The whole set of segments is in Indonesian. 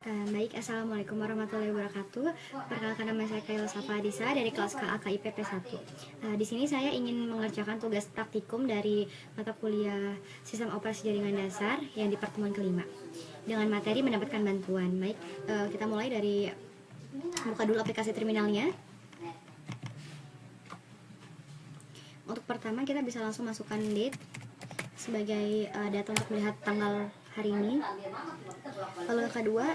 Baik, Assalamualaikum warahmatullahi wabarakatuh. Perkenalkan, nama saya Kaila Safa Adisa dari kelas KAKIP P1. Di sini saya ingin mengerjakan tugas praktikum dari mata kuliah Sistem Operasi Jaringan Dasar yang di pertemuan kelima dengan materi mendapatkan bantuan. Baik, kita mulai dari buka dulu aplikasi terminalnya. Untuk pertama kita bisa langsung masukkan date sebagai data untuk melihat tanggal hari ini. Lalu yang kedua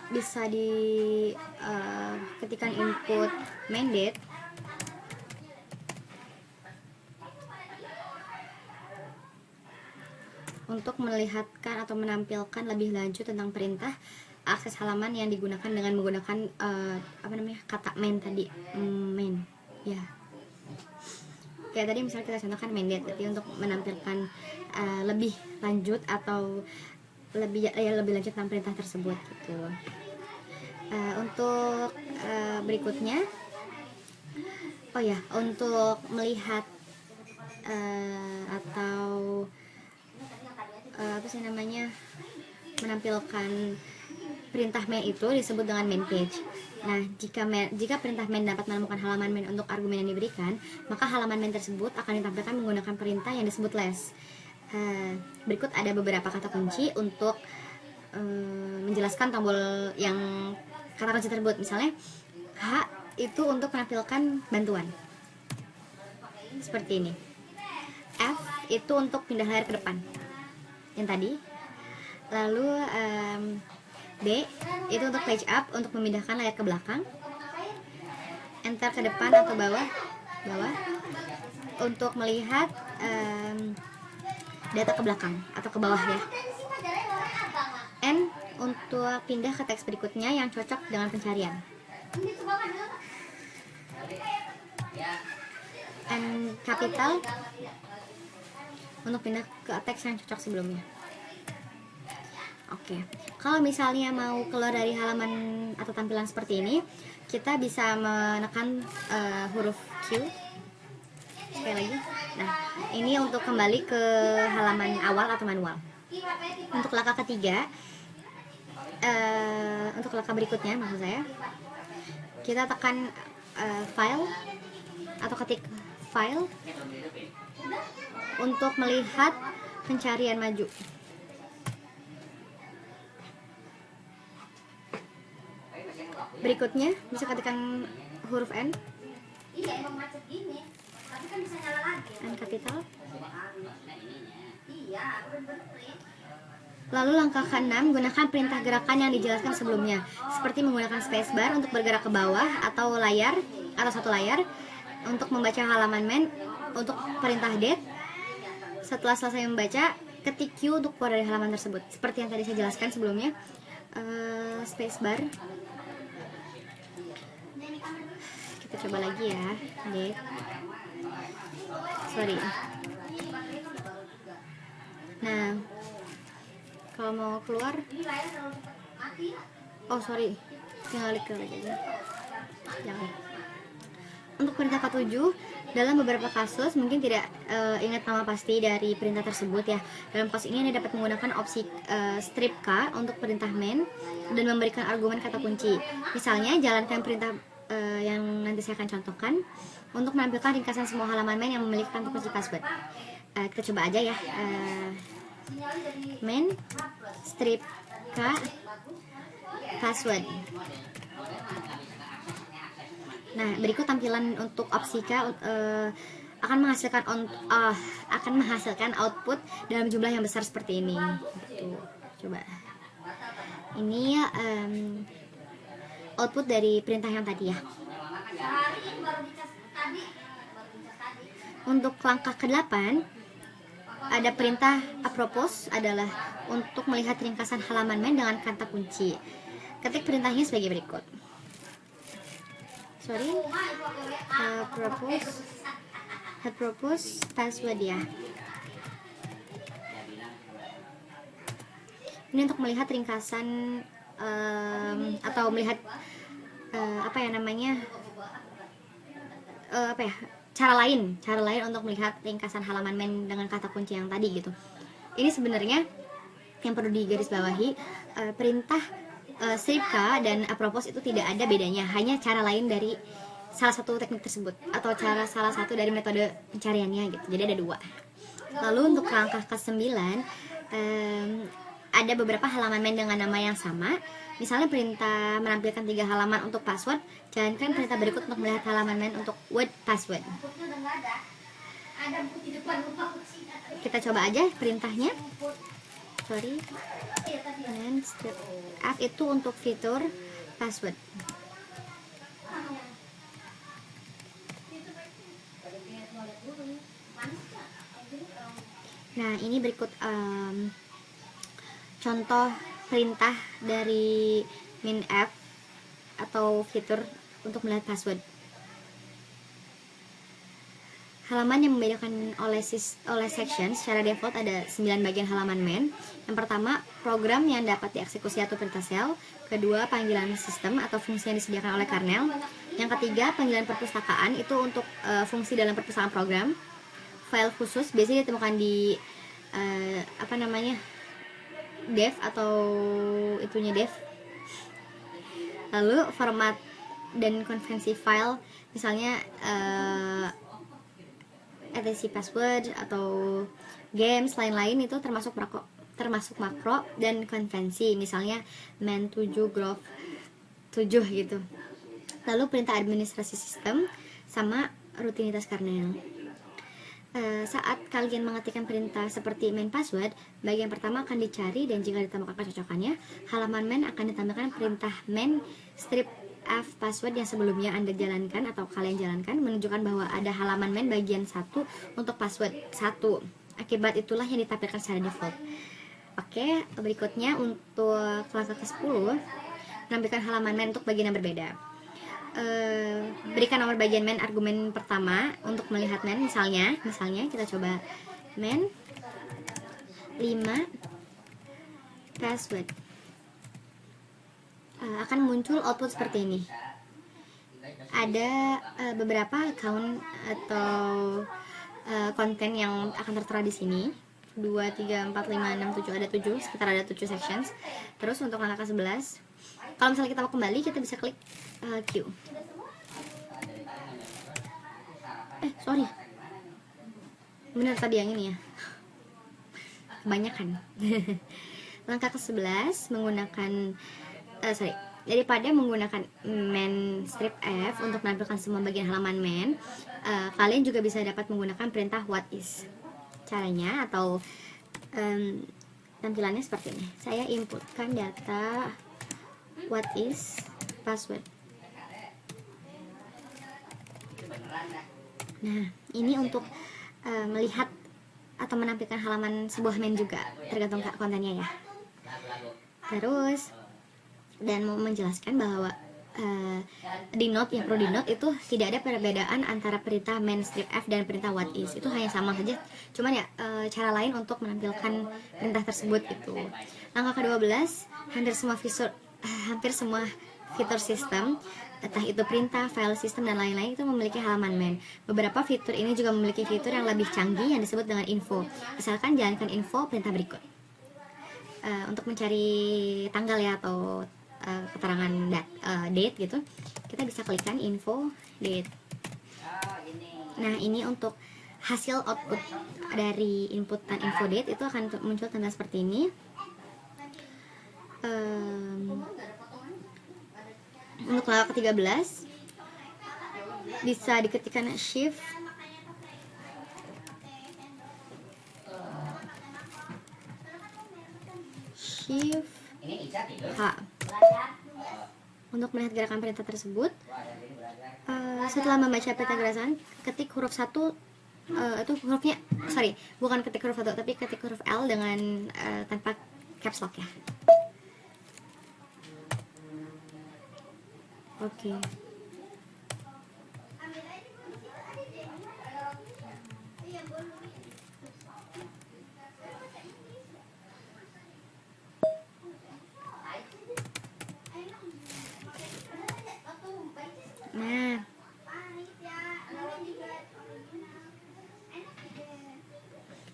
bisa ketikkan input main date untuk melihatkan atau menampilkan lebih lanjut tentang perintah akses halaman yang digunakan dengan menggunakan kata main tadi, main ya. Kayak tadi misalnya kita contohkan main date, jadi untuk menampilkan lebih lanjut atau lebih lanjut tentang perintah tersebut gitu. Untuk berikutnya, untuk melihat atau menampilkan perintah main itu disebut dengan main page. Nah, jika perintah main dapat menemukan halaman main untuk argumen yang diberikan, maka halaman main tersebut akan ditampilkan menggunakan perintah yang disebut less. Berikut ada beberapa kata kunci untuk menjelaskan tombol yang kata kunci tersebut. Misalnya H itu untuk menampilkan bantuan seperti ini. F itu untuk pindah layar ke depan yang tadi. Lalu B itu untuk page up, untuk memindahkan layar ke belakang. Enter ke depan atau bawah untuk melihat data ke belakang atau ke bawah ya. N untuk pindah ke teks berikutnya yang cocok dengan pencarian. N capital untuk pindah ke teks yang cocok sebelumnya. Oke, kalau misalnya mau keluar dari halaman atau tampilan seperti ini, kita bisa menekan huruf Q sekali lagi. Nah, ini untuk kembali ke halaman awal atau manual. Untuk langkah ketiga, untuk langkah berikutnya maksud saya, kita tekan file atau ketik file untuk melihat pencarian maju. Berikutnya bisa ketikkan huruf N. N capital. Lalu langkah ke-6, gunakan perintah gerakan yang dijelaskan sebelumnya, seperti menggunakan spacebar untuk bergerak ke bawah atau layar atau satu layar untuk membaca halaman main. Untuk perintah date, setelah selesai membaca, ketik Q untuk keluar dari halaman tersebut. Seperti yang tadi saya jelaskan sebelumnya, spacebar. Kita coba lagi ya, date. Sorry. Nah, kalau mau keluar, tinggal klik lagi aja. Jangan. Untuk perintah ke-7, dalam beberapa kasus mungkin tidak ingat nama pasti dari perintah tersebut ya. Dalam kasus ini Anda dapat menggunakan opsi strip K untuk perintah main dan memberikan argumen kata kunci. Misalnya, jalankan perintah yang nanti saya akan contohkan untuk menampilkan ringkasan semua halaman main yang memiliki kata kunci password. Kita coba aja ya. Main strip K password. Nah, berikut tampilan untuk opsi K akan menghasilkan output dalam jumlah yang besar seperti ini. Tuh, coba. Ini output dari perintah yang tadi ya. Untuk langkah ke-8 ada perintah apropos, adalah untuk melihat ringkasan halaman main dengan kata kunci. Ketik perintahnya sebagai berikut. Apropos password ya. Ini untuk melihat ringkasan atau melihat cara lain untuk melihat ringkasan halaman main dengan kata kunci yang tadi gitu. Ini sebenarnya yang perlu digarisbawahi, perintah Stripka dan apropos itu tidak ada bedanya, hanya cara lain dari salah satu teknik tersebut atau salah satu dari metode pencariannya gitu. Jadi ada dua. Lalu untuk langkah ke-9, ada beberapa halaman main dengan nama yang sama. Misalnya perintah menampilkan 3 halaman untuk password, jalankan perintah berikut untuk melihat halaman main untuk word password. Kita coba aja perintahnya. And strip F itu untuk fitur password. Nah, ini berikut contoh perintah dari minf atau fitur untuk melihat password. Halaman yang membedakan oleh section secara default ada 9 bagian halaman main. Yang pertama, program yang dapat dieksekusi atau perintah shell. Kedua, panggilan sistem atau fungsi yang disediakan oleh kernel. Yang ketiga, panggilan perpustakaan, itu untuk fungsi dalam perpustakaan program. File khusus biasanya ditemukan di dev atau itunya dev. Lalu format dan konvensi file, misalnya etc password atau games lain-lain itu termasuk makro dan konvensi, misalnya men7 growth 7 gitu. Lalu perintah administrasi sistem sama rutinitas kernel. Saat kalian mengetikkan perintah seperti main password, bagian pertama akan dicari dan jika ditemukan kecocokannya, halaman main akan ditambahkan perintah main strip F password yang sebelumnya Anda jalankan atau kalian jalankan, menunjukkan bahwa ada halaman main bagian 1 untuk password 1. Akibat itulah yang ditampilkan secara default. Oke, berikutnya untuk langkah ke-10, menampilkan halaman main untuk bagian yang berbeda. Berikan nomor bagian main argumen pertama untuk melihat main, misalnya kita coba main 5 password. Akan muncul output seperti ini. Ada beberapa account atau konten yang akan tertera di sini. 2, 3, 4, 5, 6, 7, ada 7, sekitar ada 7 sections. Terus untuk langkah ke-11, kalau misalnya kita mau kembali, kita bisa klik Q. Sorry, bener tadi yang ini ya, kebanyakan. Langkah ke-11 menggunakan daripada menggunakan main strip F untuk menampilkan semua bagian halaman main, kalian juga bisa dapat menggunakan perintah what is. Caranya atau tampilannya seperti ini. Saya inputkan data what is password. Nah, ini untuk melihat atau menampilkan halaman sebuah main juga, tergantung kontennya ya. Terus dan mau menjelaskan bahwa di note yang perlu di note itu tidak ada perbedaan antara perintah main strip F dan perintah what is, itu hanya sama saja, cuman ya cara lain untuk menampilkan perintah tersebut itu. Langkah ke-12, hampir semua fitur sistem, entah itu perintah, file sistem dan lain-lain, itu memiliki halaman main. Beberapa fitur ini juga memiliki fitur yang lebih canggih yang disebut dengan info. Misalkan jalankan info perintah berikut. Untuk mencari tanggal ya atau keterangan date gitu, kita bisa klikkan info date. Nah, ini untuk hasil output dari inputan info date itu akan muncul tanda seperti ini. Untuk langkah ke-13 bisa diketikkan shift H untuk melihat gerakan perintah tersebut. Setelah membaca perintah gerakan, ketik huruf 1, itu hurufnya, bukan ketik huruf 1, tapi ketik huruf L dengan tanpa caps lock ya. Oke. Nah,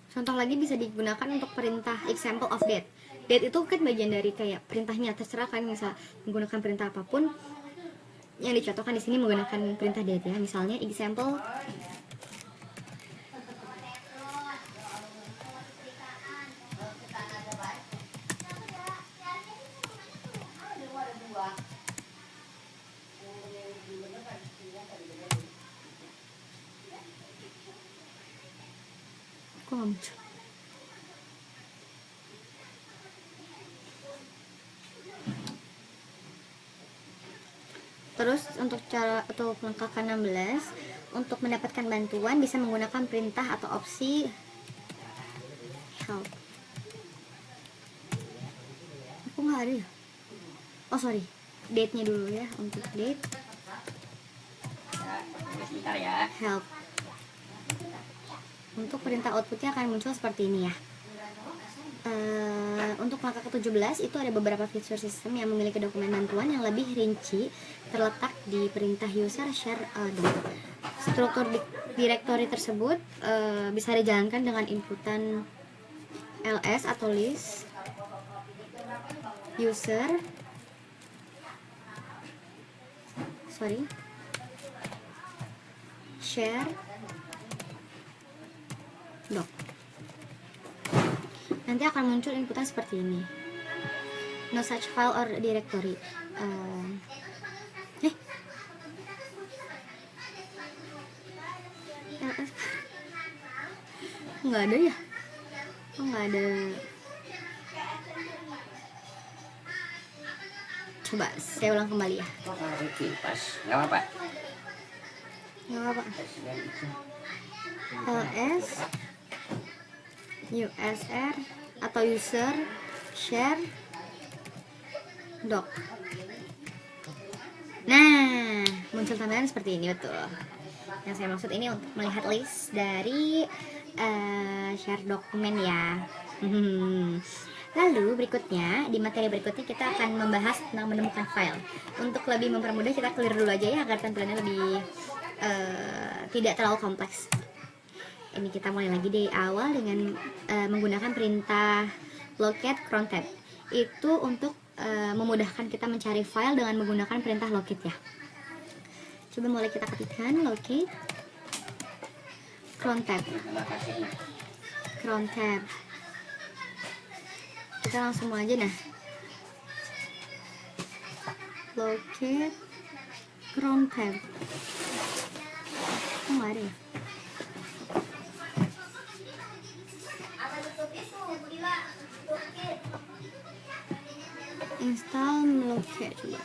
contoh lagi bisa digunakan untuk perintah example of date. Date itu kan bagian dari kayak perintahnya, terserah kan misal menggunakan perintah apapun yang dicontohkan di sini menggunakan perintah date ya. Misalnya example kok nggak muncul. Terus untuk cara atau langkah ke-16, untuk mendapatkan bantuan bisa menggunakan perintah atau opsi help. Aku nggak ada ya? Oh sorry, date-nya dulu ya. Untuk date ya. Help. Untuk perintah outputnya akan muncul seperti ini ya. Untuk langkah ke-17 itu ada beberapa fitur sistem yang memiliki dokumen bantuan yang lebih rinci terletak di perintah user share doc. Struktur direktori tersebut bisa dijalankan dengan inputan ls atau list user share doc. Nanti akan muncul inputan seperti ini, no such file or directory. Nggak ada ya? Oh nggak ada. Coba saya ulang kembali ya. Pas nggak apa-apa. Nggak apa-apa. ls usr atau user share doc. Nah, muncul tampilan seperti ini, betul. Yang saya maksud ini untuk melihat list dari share dokumen ya. Lalu berikutnya, di materi berikutnya kita akan membahas tentang menemukan file. Untuk lebih mempermudah, kita clear dulu aja ya agar tampilannya lebih tidak terlalu kompleks. Ini kita mulai lagi dari awal dengan menggunakan perintah locate cron tab. Itu untuk memudahkan kita mencari file dengan menggunakan perintah locate ya. Coba mulai kita ketikkan locate cron tab. Kita langsung mulai aja nah. Locate cron tab. Oh nggak ada ya? Install mlocate, coba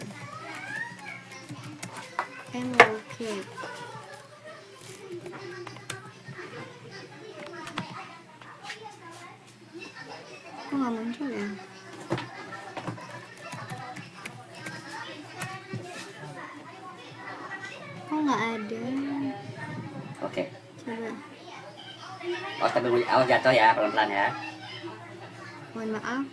mlocate. Kok nggak muncul ya? Kok nggak ada? Oke. Coba. Oh tapi awas jatuh ya, pelan-pelan ya. Mohon maaf.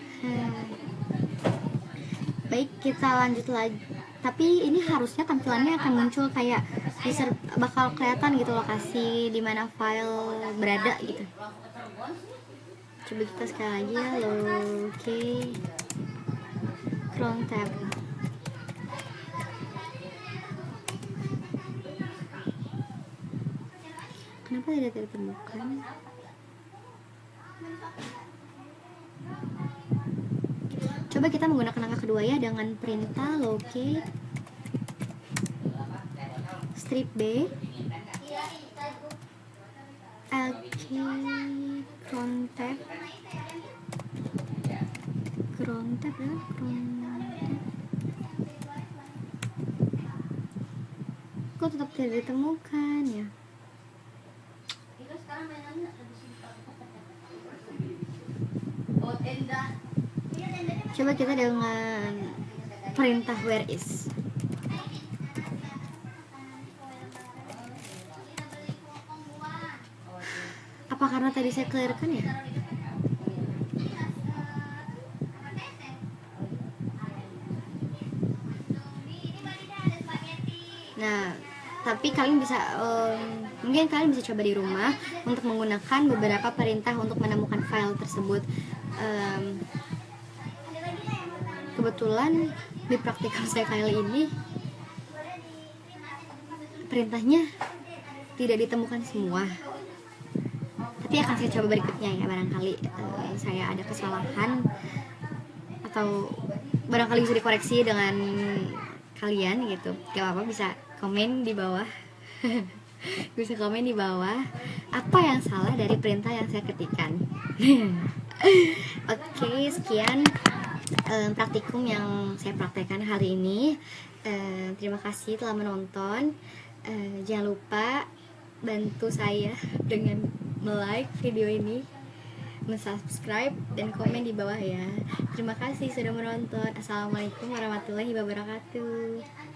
Baik, kita lanjut lagi. Tapi ini harusnya tampilannya akan muncul kayak bakal kelihatan gitu lokasi di mana file berada gitu. Coba kita sekali lagi ya, locate cron tab. Kenapa tidak ditemukan? Coba kita menggunakan langkah kedua ya dengan perintah locate strip b cron tab ya, cron tab. Kok tetap tidak ditemukan ya? Coba kita dengan perintah where is. Apa karena tadi saya clearkan ya? Nah, tapi kalian bisa mungkin kalian bisa coba di rumah untuk menggunakan beberapa perintah untuk menemukan file tersebut. kebetulan di praktikum saya kali ini perintahnya tidak ditemukan semua, tapi akan saya coba berikutnya ya. Barangkali saya ada kesalahan atau barangkali bisa dikoreksi dengan kalian gitu. Gak apa-apa, bisa komen di bawah. Bisa komen di bawah apa yang salah dari perintah yang saya ketikkan. Oke, sekian praktikum yang saya praktekkan hari ini. Terima kasih telah menonton. Jangan lupa bantu saya dengan like video ini, subscribe dan komen di bawah ya. Terima kasih sudah menonton. Assalamualaikum warahmatullahi wabarakatuh.